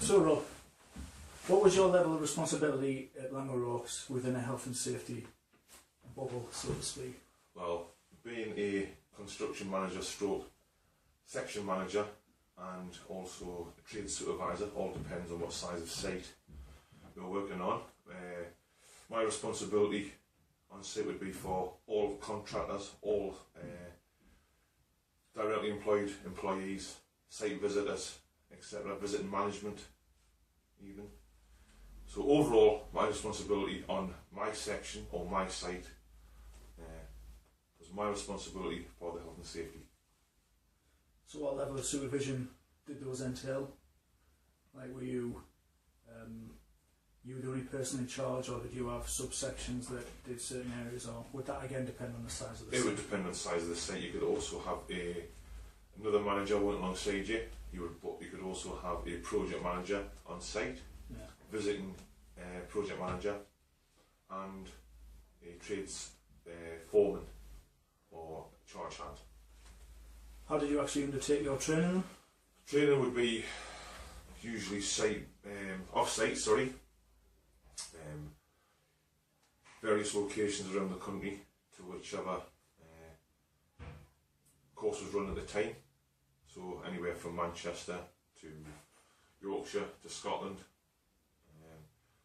So Rob, what was your level of responsibility at Langeroaks within a health and safety bubble, so to speak? Well, being a construction manager stroke section manager and also a trade supervisor, all depends on what size of site you're working on. My responsibility on site would be for all contractors, all directly employed employees, site visitors, etc., visiting management even. So overall, my responsibility on my section or my site was my responsibility for the health and safety. So what level of supervision did those entail? Like, were you the only person in charge, or did you have subsections that did certain areas, or would that again depend on the size of the site? It would depend on the size of the site. You could also have another manager working alongside you. You could also have a project manager on site, visiting project manager, and a trades foreman or charge hand. How did you actually undertake your training? Training would be usually off-site, various locations around the country to whichever course was run at the time. So anywhere from Manchester to Yorkshire to Scotland.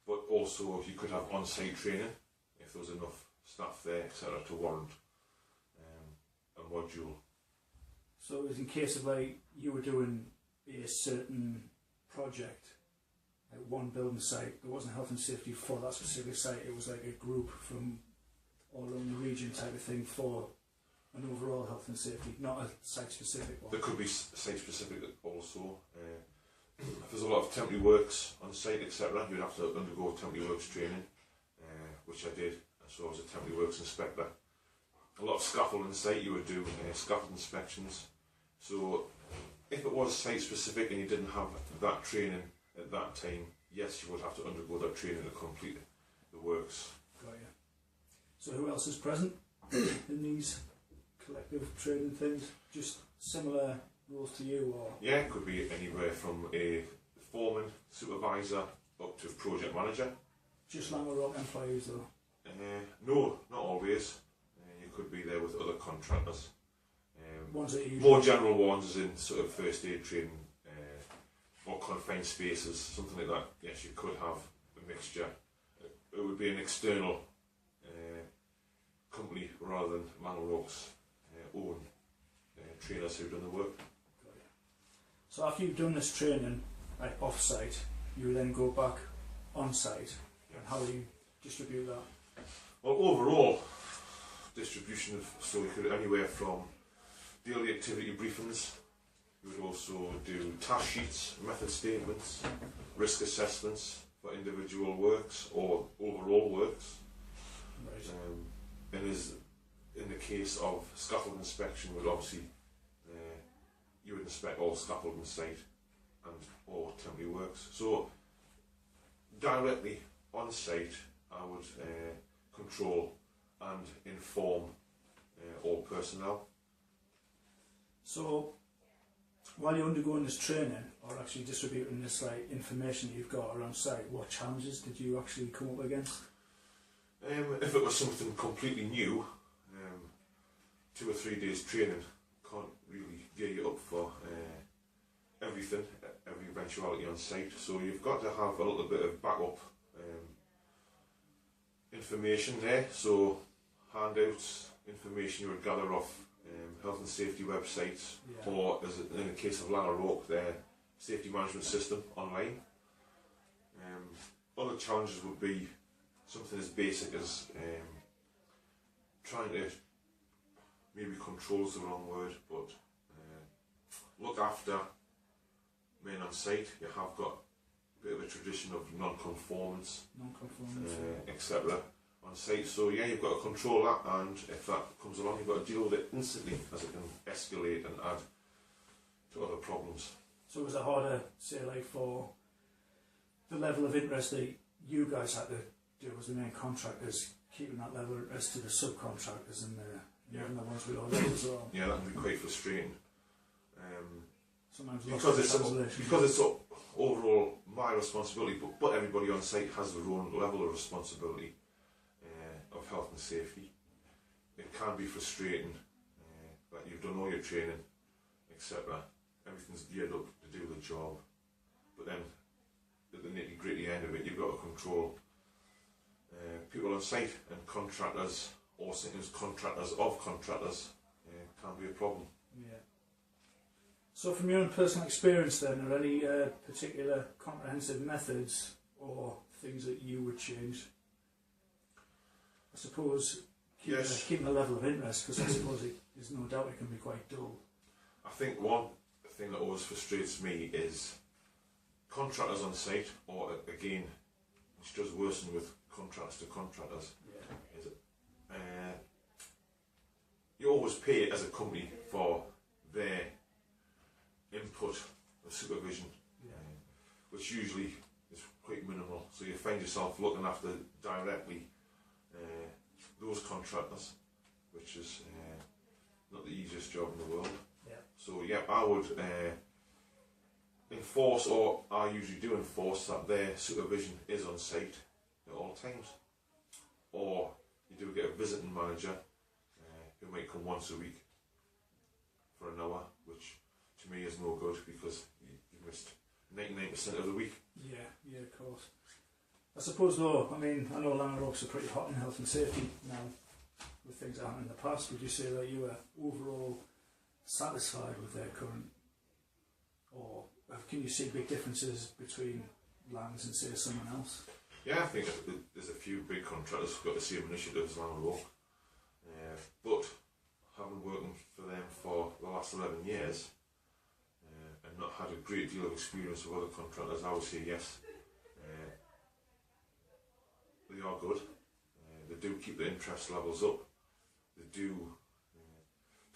But also you could have on-site training if there was enough staff there, etc., to warrant a module. So it was in case of like you were doing a certain project at one building site, there wasn't health and safety for that specific site, it was like a group from all around the region type of thing for an overall health and safety, not a site specific one. There could be site specific also. If there's a lot of temporary works on site, etc., you'd have to undergo temporary works training, which I did. So I was a temporary works inspector. A lot of scaffolding site, you would do scaffold inspections. So if it was site specific and you didn't have that training at that time, yes, you would have to undergo that training to complete the works. Got you. So who else is present in these collective training things? Just similar roles to you, or? Yeah, it could be anywhere from a foreman, supervisor, up to project manager. Just Langeroaks employees though? No, not always. You could be there with other contractors. Ones that you more general ones in sort of first aid training, or confined spaces, something like that. Yes, you could have a mixture. It would be an external company rather than Langeroaks' own trainers who've done the work. So after you've done this training, like off-site, you then go back on-site, and how do you distribute that? Well, overall distribution of, so you could anywhere from daily activity briefings, we would also do task sheets, method statements, risk assessments for individual works or overall works. Right. And in the case of scaffold inspection, would obviously you would inspect all scaffolding site and all temporary works. So directly on site, I would control and inform all personnel. So while you're undergoing this training, or actually distributing this like information you've got around site, what challenges did you actually come up against? If it was something completely new, 2 or 3 days training can't really gear you up for everything, every eventuality on site. So you've got to have a little bit of backup information there. So handouts, information you would gather off health and safety websites, or as in the case of Langeroaks, their safety management system online. Other challenges would be something as basic as trying to, maybe control is the wrong word, but look after men on site. You have got a bit of a tradition of non-conformance, etc. on site, so yeah, you've got to control that, and if that comes along, you've got to deal with it instantly, as it can escalate and add to other problems. So was it harder, say, like for the level of interest that you guys had to do as the main contractors, keeping that level of interest to the subcontractors and the ones below them as well? Yeah, that can be quite frustrating. So sometimes lost because in it's translation. because it's overall my responsibility, but everybody on site has their own level of responsibility of health and safety. It can be frustrating that you've done all your training, etc. Everything's geared up to do the job, but then at the nitty gritty end of it, you've got to control people on site, and contractors, or sometimes contractors of contractors, can be a problem. Yeah. So from your own personal experience then, are any particular comprehensive methods or things that you would change? I suppose keeping a level of interest, because I suppose there's no doubt it can be quite dull. I think one thing that always frustrates me is contractors on site, or again, which does worsen with contractors to contractors, is you always pay as a company for their input of supervision, which usually is quite minimal. So you find yourself looking after directly those contractors, which is not the easiest job in the world. Yeah. So yeah, I would enforce, or I usually do enforce, that their supervision is on site at all times. Or you do get a visiting manager who might come once a week for an hour, which to me is no good, because you've missed 99% of the week. Yeah, of course. I suppose though, I mean, I know Langham Oaks are pretty hot in health and safety now, with things that happened in the past. Would you say that you were overall satisfied with their current, or can you see big differences between Langhams and say someone else? Yeah, I think there's a few big contractors who've got the same initiative as Langham Oak, but having worked for them for the last 11 years and not had a great deal of experience with other contractors, I would say yes, they are good. They do keep the interest levels up. They do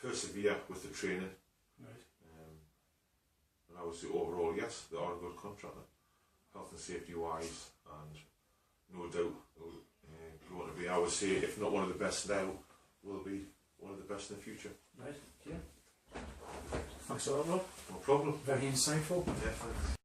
persevere with the training. Right. And I would say overall, yes, they are a good contractor, health and safety wise, and no doubt going to be, I would say, if not one of the best now, will be one of the best in the future. Right, yeah. Thanks a lot, Rob. No problem. Very insightful. Yeah, thanks.